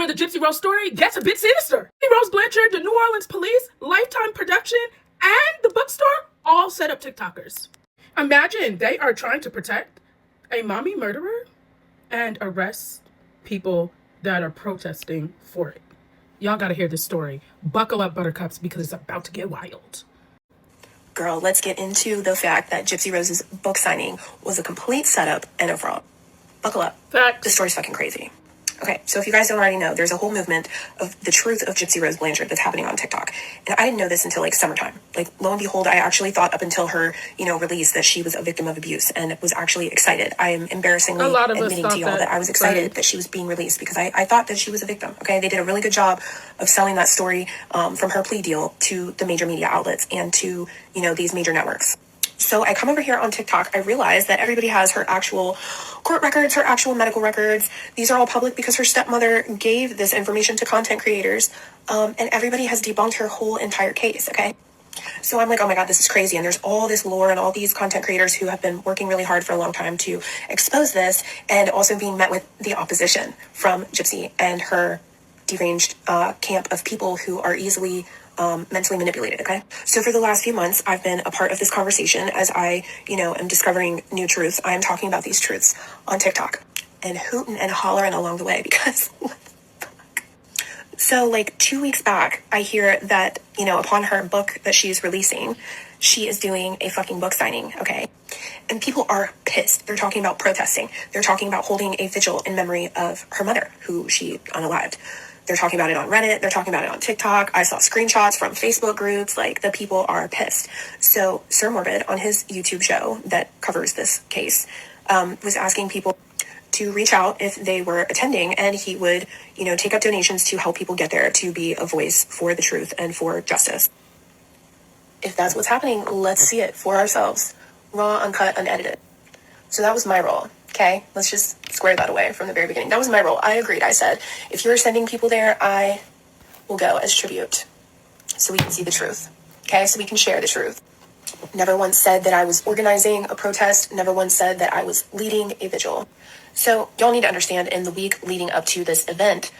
where the Gypsy Rose story gets a bit sinister. Rose Blanchard, the New Orleans police, Lifetime Production, and the bookstore all set up TikTokers. Imagine they are trying to protect a mommy murderer and arrest people that are protesting for it. Y'all gotta hear this story. Buckle up, buttercups, because it's about to get wild. Girl, let's get into the fact that Gypsy Rose's book signing was a complete setup and a fraud. Buckle up. Facts. The story's fucking crazy. Okay, so if you guys don't already know, there's a whole movement of the truth of Gypsy Rose Blanchard that's happening on TikTok. And I didn't know this until like summertime. Like, lo and behold, I actually thought up until her, release that she was a victim of abuse and was actually excited. I am embarrassingly admitting to y'all that I was excited that she was being released because I thought that she was a victim. Okay, they did a really good job of selling that story from her plea deal to the major media outlets and to, these major networks. So I come over here on TikTok, I realize that everybody has her actual court records, her actual medical records. These are all public because her stepmother gave this information to content creators, and everybody has debunked her whole entire case, okay? So I'm like, oh my God, this is crazy. And there's all this lore and all these content creators who have been working really hard for a long time to expose this, and also being met with the opposition from Gypsy and her deranged camp of people who are easily mentally manipulated, okay? So for the last few months, I've been a part of this conversation as I, am discovering new truths. I am talking about these truths on TikTok and hooting and hollering along the way because what the fuck? So like 2 weeks back, I hear that, upon her book that she's releasing, she is doing a fucking book signing, okay? And people are pissed. They're talking about protesting. They're talking about holding a vigil in memory of her mother, who she unalived. They're talking about it on Reddit. They're talking about it on TikTok. I saw screenshots from Facebook groups. Like, the people are pissed. So Sir Morbid, on his YouTube show that covers this case, was asking people to reach out if they were attending, and he would, take up donations to help people get there, to be a voice for the truth and for justice. If that's what's happening, let's see it for ourselves. Raw, uncut, unedited. So that was my role. Okay, let's just square that away from the very beginning. That was my role. I agreed. I said, if you're sending people there, I will go as tribute so we can see the truth. Okay, so we can share the truth. Never once said that I was organizing a protest. Never once said that I was leading a vigil. So y'all need to understand, in the week leading up to this event,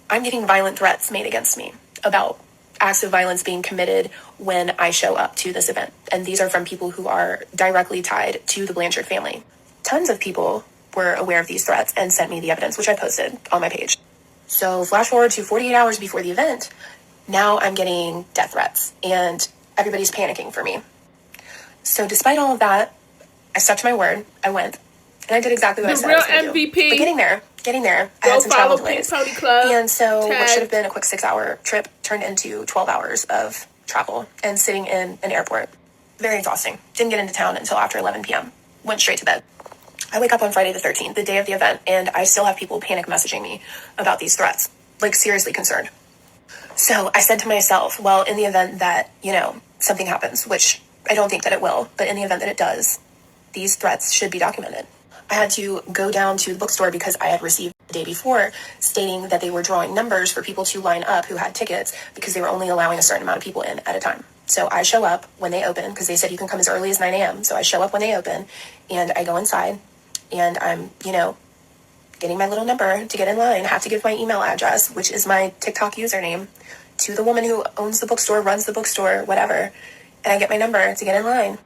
I'm getting violent threats made against me about acts of violence being committed when I show up to this event. And these are from people who are directly tied to the Blanchard family. Tons of people were aware of these threats and sent me the evidence, which I posted on my page. So flash forward to 48 hours before the event, now I'm getting death threats and everybody's panicking for me. So despite all of that, I stuck to my word. I went and I did exactly what I said I was going to do. But getting there, I had some travel delays. And so what should have been a quick 6-hour trip turned into 12 hours of travel and sitting in an airport. Very exhausting. Didn't get into town until after 11 p.m. Went straight to bed. I wake up on Friday the 13th, the day of the event, and I still have people panic messaging me about these threats, like seriously concerned. So I said to myself, well, in the event that, something happens, which I don't think that it will, but in the event that it does, these threats should be documented. I had to go down to the bookstore because I had received the day before stating that they were drawing numbers for people to line up who had tickets because they were only allowing a certain amount of people in at a time. So I show up when they open because they said you can come as early as 9 a.m. So I show up when they open and I go inside. And I'm, getting my little number to get in line. I have to give my email address, which is my TikTok username, to the woman who owns the bookstore, runs the bookstore, whatever. And I get my number to get in line.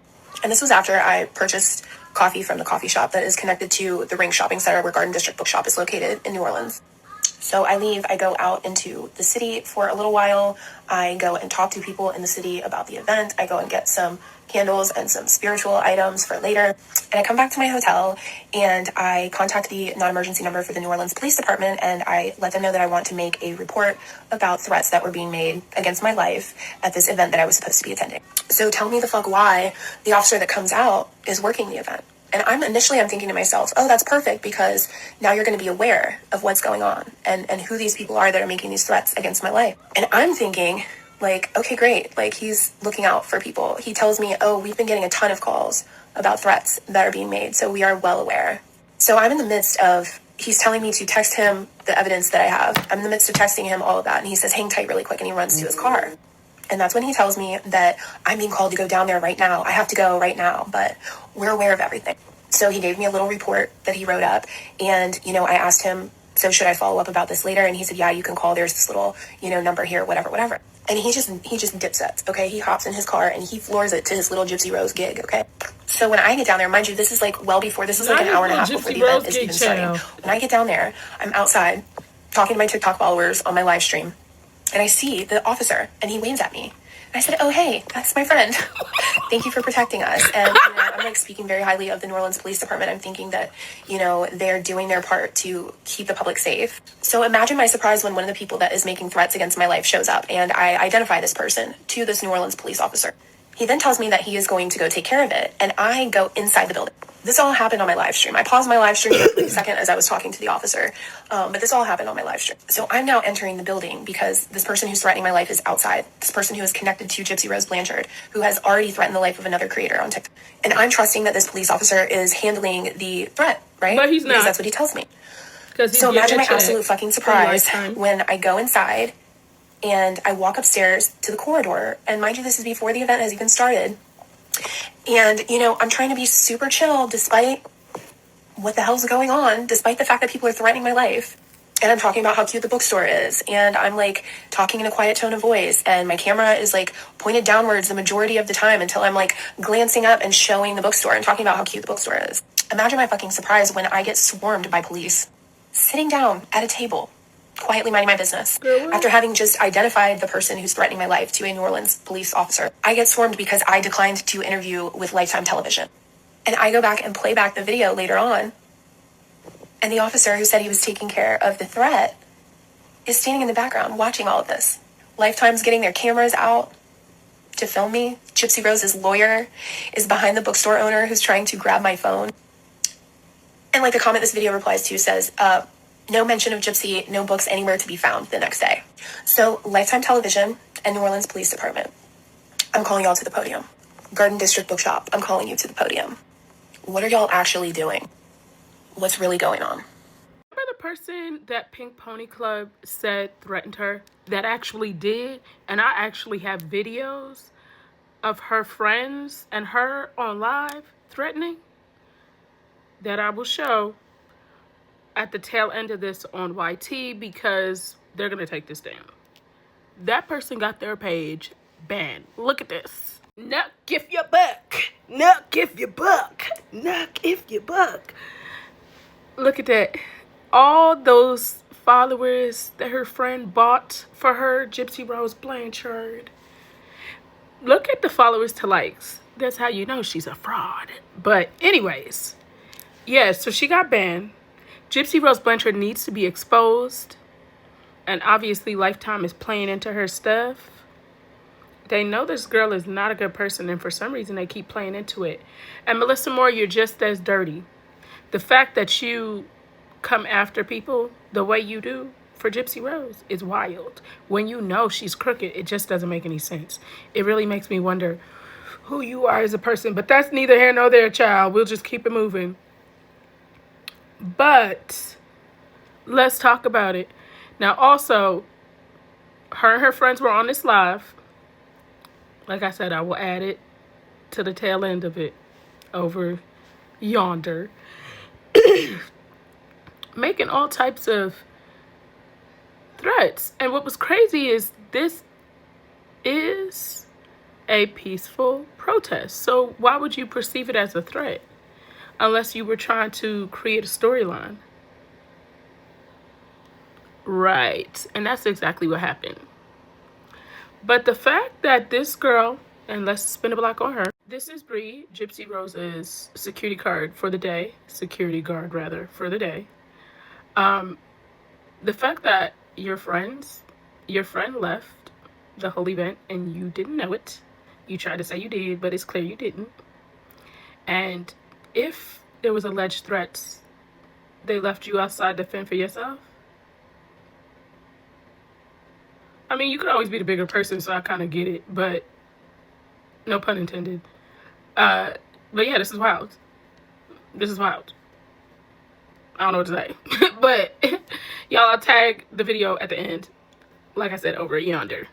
And this was after I purchased coffee from the coffee shop that is connected to the Ring Shopping Center where Garden District Bookshop is located in New Orleans. So I leave, I go out into the city for a little while. I go and talk to people in the city about the event. I go and get some candles and some spiritual items for later. And I come back to my hotel and I contact the non-emergency number for the New Orleans Police Department and I let them know that I want to make a report about threats that were being made against my life at this event that I was supposed to be attending. So tell me the fuck why the officer that comes out is working the event. And I'm thinking to myself, oh, that's perfect because now you're going to be aware of what's going on and who these people are that are making these threats against my life. And I'm thinking, like, okay, great. Like, he's looking out for people. He tells me, oh, we've been getting a ton of calls about threats that are being made. So we are well aware. So I'm in the midst of, he's telling me to text him the evidence that I have. I'm in the midst of texting him all of that. And he says, hang tight really quick. And he runs to his car. And that's when he tells me that I'm being called to go down there right now. I have to go right now, but we're aware of everything. So he gave me a little report that he wrote up. And, I asked him So should I follow up about this later? And he said, yeah, you can call. There's this little, number here, whatever. And he just dipsets, okay? He hops in his car and he floors it to his little Gypsy Rose gig, okay? So when I get down there, mind you, this is like well before, this is like an hour and a half before the event is even starting. When I get down there, I'm outside talking to my TikTok followers on my live stream, and I see the officer and he waves at me. I said, oh, hey, that's my friend. Thank you for protecting us. And I'm like speaking very highly of the New Orleans Police Department. I'm thinking that, they're doing their part to keep the public safe. So imagine my surprise when one of the people that is making threats against my life shows up and I identify this person to this New Orleans police officer. He then tells me that he is going to go take care of it. And I go inside the building. This all happened on my live stream. I paused my live stream for a second as I was talking to the officer. But this all happened on my live stream. So I'm now entering the building because this person who's threatening my life is outside. This person who is connected to Gypsy Rose Blanchard, who has already threatened the life of another creator on TikTok. And I'm trusting that this police officer is handling the threat, right? But he's not. Because that's what he tells me. So imagine my absolute fucking surprise when I go inside and I walk upstairs to the corridor. And mind you, this is before the event has even started. And, I'm trying to be super chill despite what the hell's going on, despite the fact that people are threatening my life. And I'm talking about how cute the bookstore is. And I'm like talking in a quiet tone of voice. And my camera is like pointed downwards the majority of the time until I'm like glancing up and showing the bookstore and talking about how cute the bookstore is. Imagine my fucking surprise when I get swarmed by police, sitting down at a table, quietly minding my business. After having just identified the person who's threatening my life to a New Orleans police officer, I get swarmed because I declined to interview with Lifetime Television. And I go back and play back the video later on. And the officer who said he was taking care of the threat is standing in the background watching all of this. Lifetime's getting their cameras out to film me. Gypsy Rose's lawyer is behind the bookstore owner who's trying to grab my phone. And like the comment this video replies to says, no mention of Gypsy, no books anywhere to be found the next day. So Lifetime Television and New Orleans Police Department, I'm calling y'all to the podium. Garden District Bookshop, I'm calling you to the podium. What are y'all actually doing? What's really going on? Remember the person that Pink Pony Club said threatened her? That actually did. And I actually have videos of her friends and her on live threatening that I will show at the tail end of this on YT because they're going to take this down. That person got their page banned. Look at this. Knock if you buck. Knock if you buck. Knock if you buck. Look at that. All those followers that her friend bought for her, Gypsy Rose Blanchard. Look at the followers to likes. That's how you know she's a fraud. But anyways, yeah, so she got banned. Gypsy Rose Blanchard needs to be exposed. And obviously Lifetime is playing into her stuff. They know this girl is not a good person, and for some reason they keep playing into it. And Melissa Moore, you're just as dirty. The fact that you come after people the way you do for Gypsy Rose is wild. When you know she's crooked, it just doesn't make any sense. It really makes me wonder who you are as a person. But that's neither here nor there, child. We'll just keep it moving. But let's talk about it. Now, also, her and her friends were on this live. Like I said, I will add it to the tail end of it over yonder. Making all types of threats. And what was crazy is this is a peaceful protest. So why would you perceive it as a threat? Unless you were trying to create a storyline. Right. And that's exactly what happened. But the fact that this girl, and let's spin a block on her. This is Bree, Gypsy Rose's security guard for the day. Security guard, rather, for the day. The fact that your friend left the whole event and you didn't know it. You tried to say you did, but it's clear you didn't. And if there was alleged threats, they left you outside to fend for yourself. I mean, you could always be the bigger person, so I kind of get it, but no pun intended. But yeah, this is wild. This is wild. I don't know what to say. But y'all, I'll tag the video at the end. Like I said, over yonder.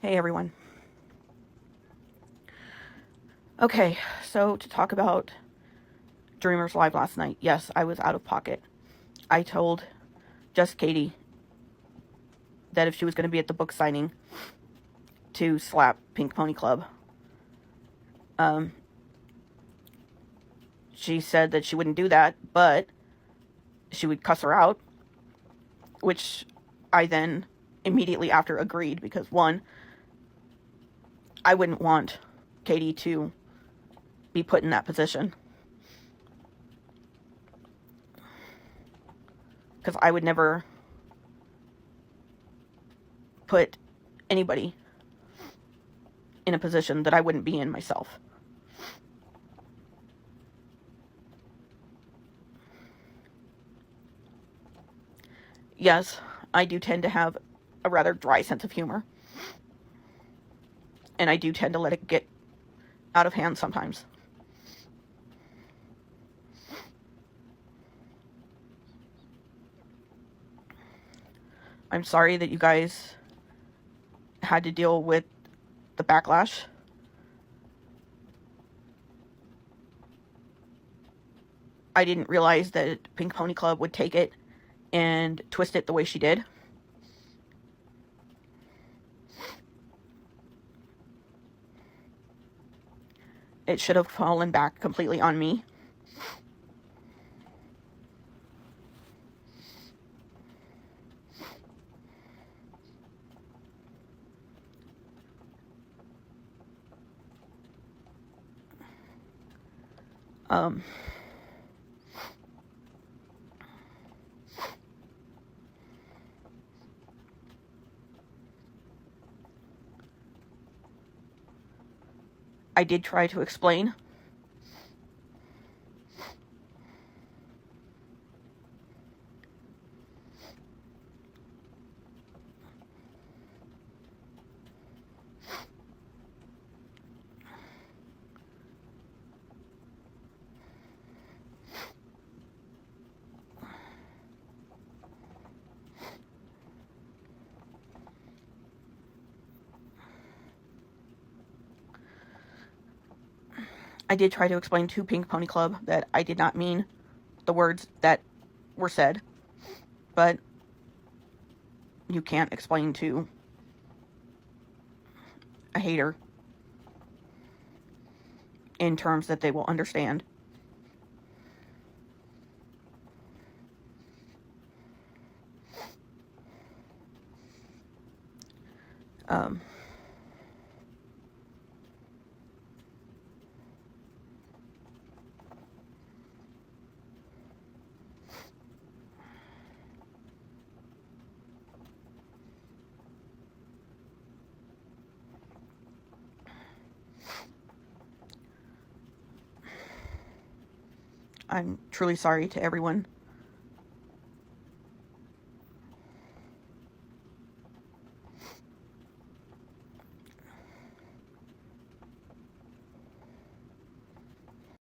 Hey everyone. Okay, so to talk about Dreamers Live last night. Yes, I was out of pocket. I told just Katie that if she was going to be at the book signing to slap Pink Pony Club. She said that she wouldn't do that, but she would cuss her out, which I then immediately after agreed, because one, I wouldn't want Katie to be put in that position, because I would never put anybody in a position that I wouldn't be in myself. Yes, I do tend to have a rather dry sense of humor. And I do tend to let it get out of hand sometimes. I'm sorry that you guys had to deal with the backlash. I didn't realize that Pink Pony Club would take it and twist it the way she did. It should have fallen back completely on me. I did try to explain. I did try to explain to Pink Pony Club that I did not mean the words that were said, but you can't explain to a hater in terms that they will understand. I'm truly sorry to everyone.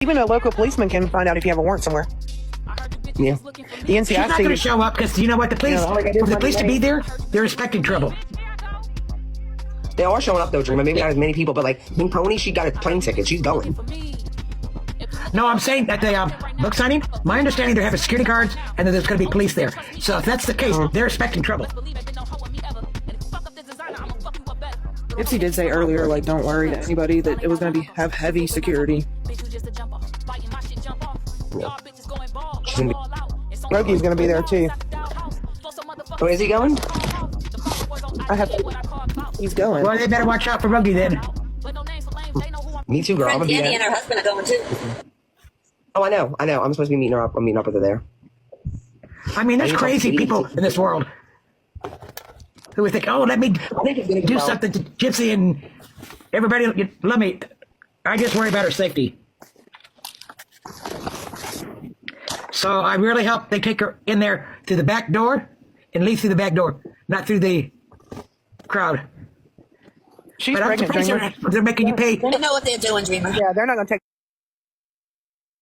Even a local policeman can find out if you have a warrant somewhere. Yeah. The NCIC. She's not going to show up because you know what? The police, for the police to be there, they're expecting trouble. They are showing up though, Dreamer. Maybe not as many people, but like Pink Pony, she got a plane ticket. She's going. No, I'm saying that the book signing, my understanding, they're having security guards and that there's going to be police there. So if that's the case, they're expecting trouble. Gypsy did say earlier, like, don't worry to anybody, that it was going to have heavy security. Yeah. She's gonna be. Rogi's going to be there too. Where is he going? He's going. Well, they better watch out for Ruggie then. Me too, girl. I'm gonna be Danny there. and her husband are going too. Oh, I know. I'm supposed to be meeting her up. I'm meeting up with her there. I mean, there's crazy people in this world who would think, oh, let me do something to Gypsy and everybody love me. I just worry about her safety. So I really hope they take her in there through the back door and leave through the back door, not through the crowd. She's But I'm pregnant, surprised Dreamer. they're making you pay. They know what they're doing, Dreamer. Yeah, they're not going to take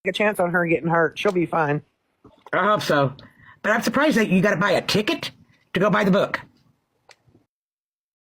a chance on her getting hurt. She'll be fine. I hope so. But I'm surprised that you got to buy a ticket to go buy the book.